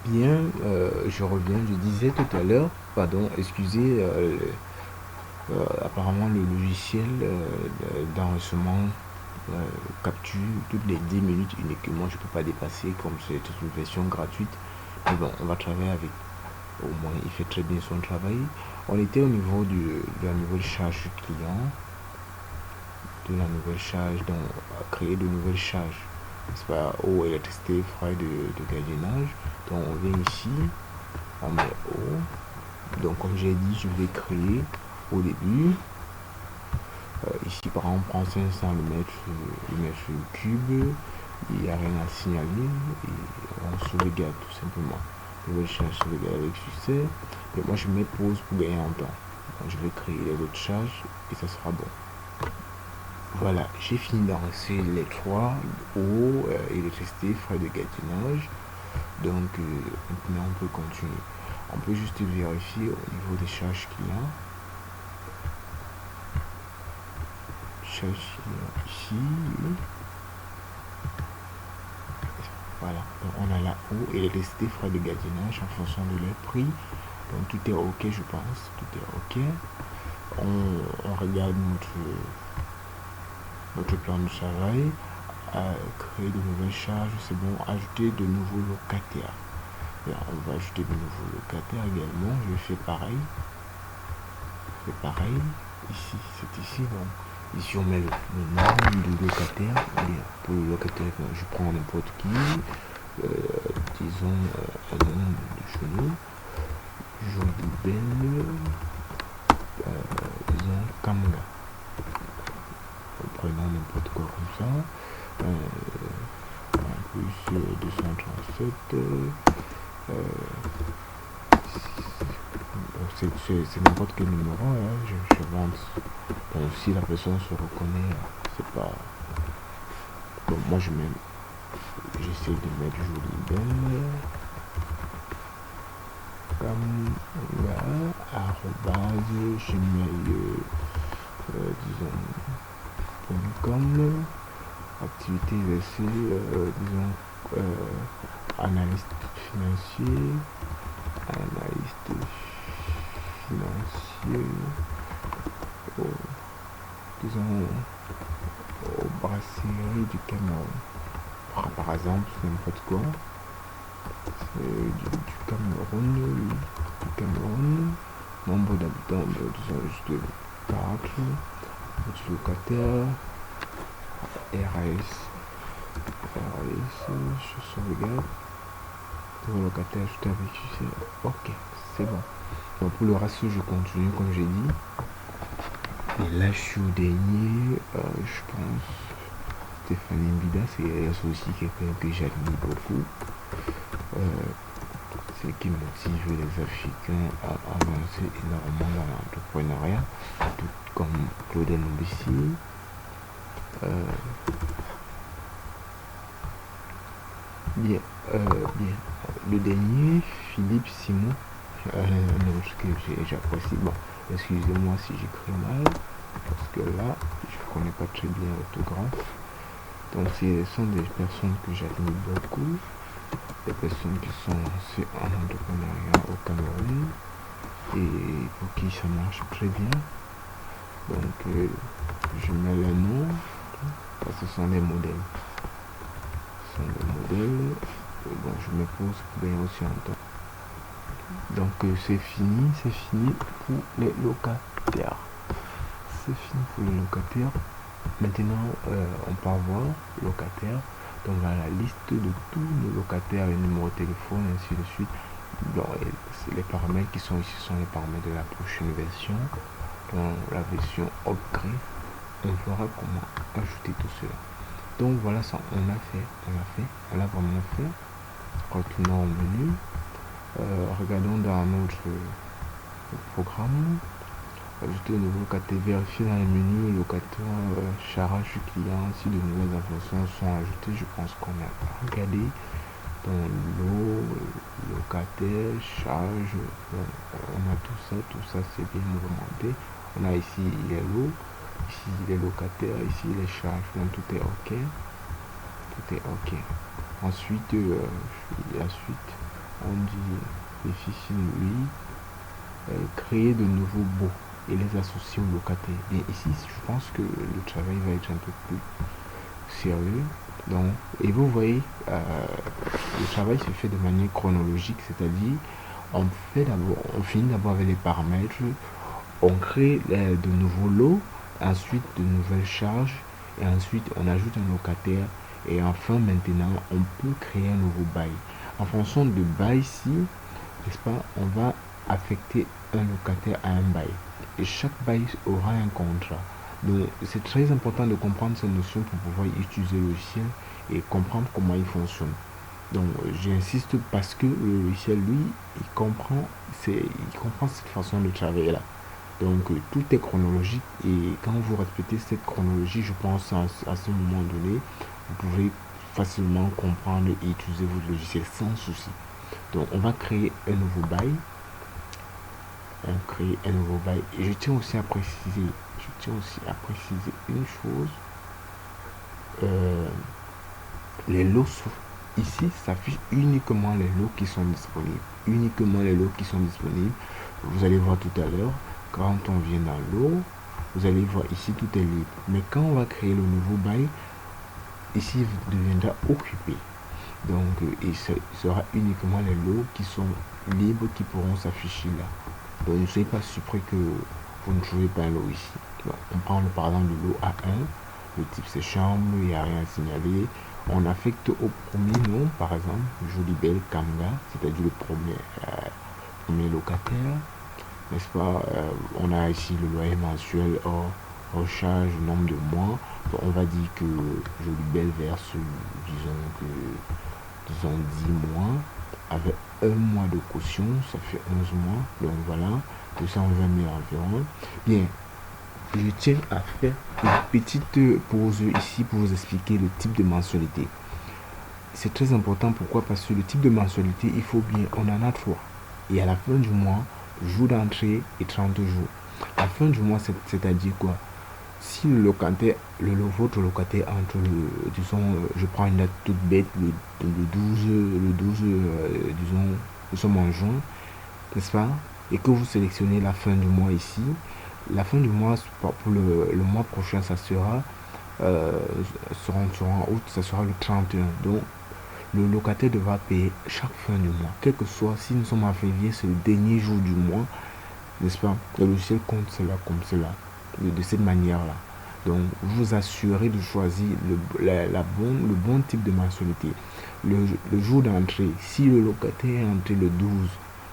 Bien, je reviens, je disais tout à l'heure, pardon, excusez, apparemment le logiciel d'enregistrement capture toutes les 10 minutes uniquement, je ne peux pas dépasser comme c'est une version gratuite. Mais bon, on va travailler avec, au moins il fait très bien son travail. On était au niveau de la nouvelle charge client, de la nouvelle charge, donc créer de nouvelles charges, n'est-ce pas, eau, électricité, frais de gardiennage. Donc on vient ici, on met eau. Donc comme j'ai dit, je vais créer au début. Ici par exemple, on prend 500, le mettre sur le cube. Il n'y a rien à signaler. Et on sauvegarde tout simplement. Je vais chercher sauvegarde avec succès. Et moi je mets pause pour gagner en temps. Donc je vais créer les autres charges et ça sera bon. Voilà, j'ai fini d'enregistrer les trois, eau, électricité, frais de gardiennage. Donc maintenant on peut continuer. On peut juste vérifier au niveau des charges clients. Charges clients ici. Voilà, donc on a la eau, électricité, frais de gardiennage en fonction de leur prix. Donc tout est ok, je pense. Tout est ok. On regarde notre plan de travail. Créer de nouvelles charges, c'est bon. Ajouter de nouveaux locataires. Bien, on va ajouter de nouveaux locataires également. Je fais pareil. Ici, c'est ici. Donc, ici, on met le nom du locataire. Bien, pour le locataire, je prends n'importe qui. Disons un nom de chez nous. Jolie belle. Disons Kamga. Prenons n'importe quoi comme ça. En plus 237. C'est n'importe quel numéro, hein, je vends. Donc, si la personne se reconnaît, c'est pas. Donc moi j'essaie de mettre jolie belle. Comme là, arrobase, gmail, disons, .com, activité versée, disons, analyste financier, disons, aux brasseries du Cameroun. Par exemple, c'est n'importe quoi. Du Cameroun, nombre d'habitants, disons juste 4, locataire, RAS, je sauvegarde, pour le locataire, je avec succès, ok, c'est bon. Donc pour le reste, je continue comme j'ai dit. Et là, je suis au dernier, je pense, Stéphanie Mbida, c'est aussi quelqu'un que j'admire beaucoup. C'est qui motive les Africains à avancer énormément dans l'entrepreneuriat, tout comme Claudel Mbissi. Bien, le dernier, Philippe Simon, un autre que j'apprécie. Bon, excusez-moi si j'écris mal, parce que là, je ne connais pas très bien l'orthographe. Donc, ce sont des personnes que j'admire beaucoup, des personnes qui sont lancées en entrepreneuriat au Cameroun et pour qui ça marche très bien. Donc, je mets le nom, parce que ce sont des modèles. Bon, je me pose pour gagner aussi en temps. Donc, c'est fini pour les locataires. C'est fini pour les locataires. Maintenant, on part voir locataires. Donc, on a la liste de tous nos locataires, les numéros de téléphone, ainsi de suite. Bon, les paramètres qui sont ici sont les paramètres de la prochaine version. Dans la version upgrade, on verra comment ajouter tout cela. Donc voilà ça, on l'a vraiment fait. Retournons au menu. Regardons dans notre programme. Ajouter de nouveaux locataires, vérifier dans les menus locataires, charge client, si de nouvelles informations sont ajoutées. Je pense qu'on a regardé dans l'eau, locataire, charge, on a tout ça c'est bien mouvementé. On a ici l'eau, ici les locataires, ici les charges, donc tout est ok. Ensuite, on dit les fichiers, oui, créer de nouveaux baux et les associer au locataire. Bien ici, je pense que le travail va être un peu plus sérieux. Donc, et vous voyez, le travail se fait de manière chronologique, c'est-à-dire on finit d'abord avec les paramètres, on crée de nouveaux lots, ensuite de nouvelles charges, et ensuite on ajoute un locataire, et enfin maintenant on peut créer un nouveau bail. En fonction de bail ici, n'est-ce pas, on va affecter un locataire à un bail. Et chaque bail aura un contrat. Donc c'est très important de comprendre ces notions pour pouvoir utiliser le logiciel et comprendre comment il fonctionne. Donc j'insiste parce que le logiciel, lui, il comprend cette façon de travailler là. Donc tout est chronologique et quand vous respectez cette chronologie, je pense à ce moment donné, vous pouvez facilement comprendre et utiliser votre logiciel sans souci. Donc on va créer un nouveau bail. Et je tiens aussi à préciser une chose. Les lots ici s'affichent uniquement les lots qui sont disponibles. Uniquement les lots qui sont disponibles. Vous allez voir tout à l'heure, quand on vient dans l'eau, vous allez voir ici tout est libre. Mais quand on va créer le nouveau bail, ici deviendra occupé. Donc il sera uniquement les lots qui sont libres qui pourront s'afficher là. Donc ne soyez pas surpris que vous ne trouvez pas un lot ici. Donc, on prend par exemple le lot A1, le type c'est chambre, il n'y a rien à signaler. On affecte au premier nom, par exemple, Jolibel Kanga, c'est-à-dire le premier locataire, n'est-ce pas? On a ici le loyer mensuel hors charge, nombre de mois. Donc, on va dire que Jolibel verse, disons 10 mois, avec un mois de caution, ça fait 11 mois. Donc voilà, 220 000 environ. Bien, je tiens à faire une petite pause ici pour vous expliquer le type de mensualité. C'est très important, pourquoi? Parce que le type de mensualité, il faut bien, on en a 3. Et à la fin du mois, jour d'entrée et 30 jours. La fin du mois, c'est-à-dire quoi? Si votre locataire entre disons, je prends une date toute bête, le 12, disons, nous sommes en juin, n'est-ce pas? Et que vous sélectionnez la fin du mois ici, la fin du mois, pour le mois prochain, ça sera, en août, ça sera le 31. Donc, le locataire devra payer chaque fin du mois. Quel que soit, si nous sommes en février, c'est le dernier jour du mois, n'est-ce pas? Le logiciel compte cela comme cela, de cette manière-là. Donc, vous assurez de choisir le bon type de mensualité. Le jour d'entrée, si le locataire est entré le 12,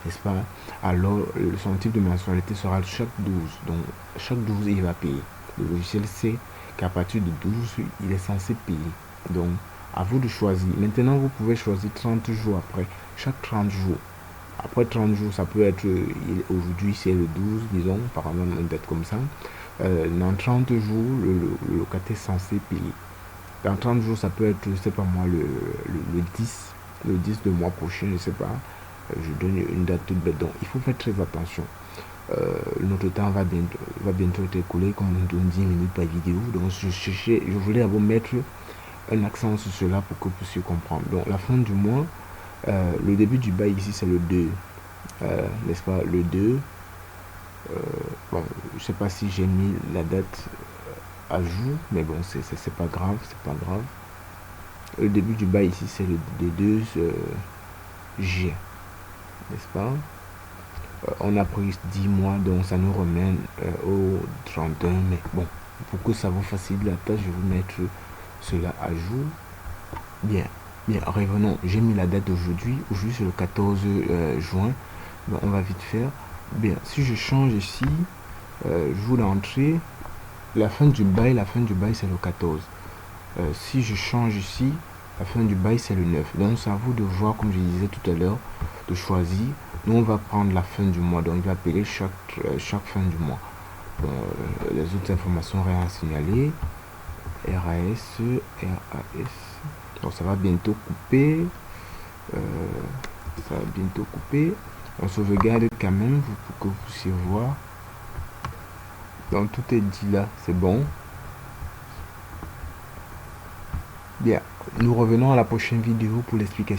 n'est-ce pas? Alors, son type de mensualité sera chaque 12. Donc, chaque 12, il va payer. Le logiciel sait qu'à partir de 12, il est censé payer. Donc, à vous de choisir. Maintenant, vous pouvez choisir 30 jours après. Chaque 30 jours. Après 30 jours, ça peut être, aujourd'hui c'est le 12, disons, par exemple, une date comme ça. Dans 30 jours, le locataire est censé payer. Dans 30 jours, ça peut être, je sais pas moi, le 10 de mois prochain, je sais pas. Je donne une date toute bête. Donc, il faut faire très attention. Notre temps va bientôt être écoulé, comme on donne 10 minutes par vidéo. Donc, je voulais d'abord mettre un accent sur cela pour que vous puissiez comprendre. Donc, la fin du mois, le début du bail ici, c'est le 2. N'est-ce pas? Le 2. Bon, je sais pas si j'ai mis la date à jour, mais bon, c'est pas grave, c'est pas grave. Le début du bail ici, c'est le 2 juillet, n'est-ce pas? On a pris 10 mois, donc ça nous ramène au 31 mai. Bon, pour que ça vous facilite la tâche, je vais vous mettre cela à jour. Bien, revenons. J'ai mis la date d'aujourd'hui. Aujourd'hui, c'est le 14 juin. Bon, on va vite faire. Bien, si je change ici, jour d'entrée, la fin du bail, c'est le 14. Si je change ici, la fin du bail, c'est le 9. Donc, c'est à vous de voir, comme je disais tout à l'heure, de choisir. Nous, on va prendre la fin du mois. Donc, il va payer chaque fin du mois. Les autres informations, rien à signaler. RAS. Donc, ça va bientôt couper. On sauvegarde quand même pour que vous puissiez voir. Donc, tout est dit là. C'est bon. Bien. Nous revenons à la prochaine vidéo pour l'explication.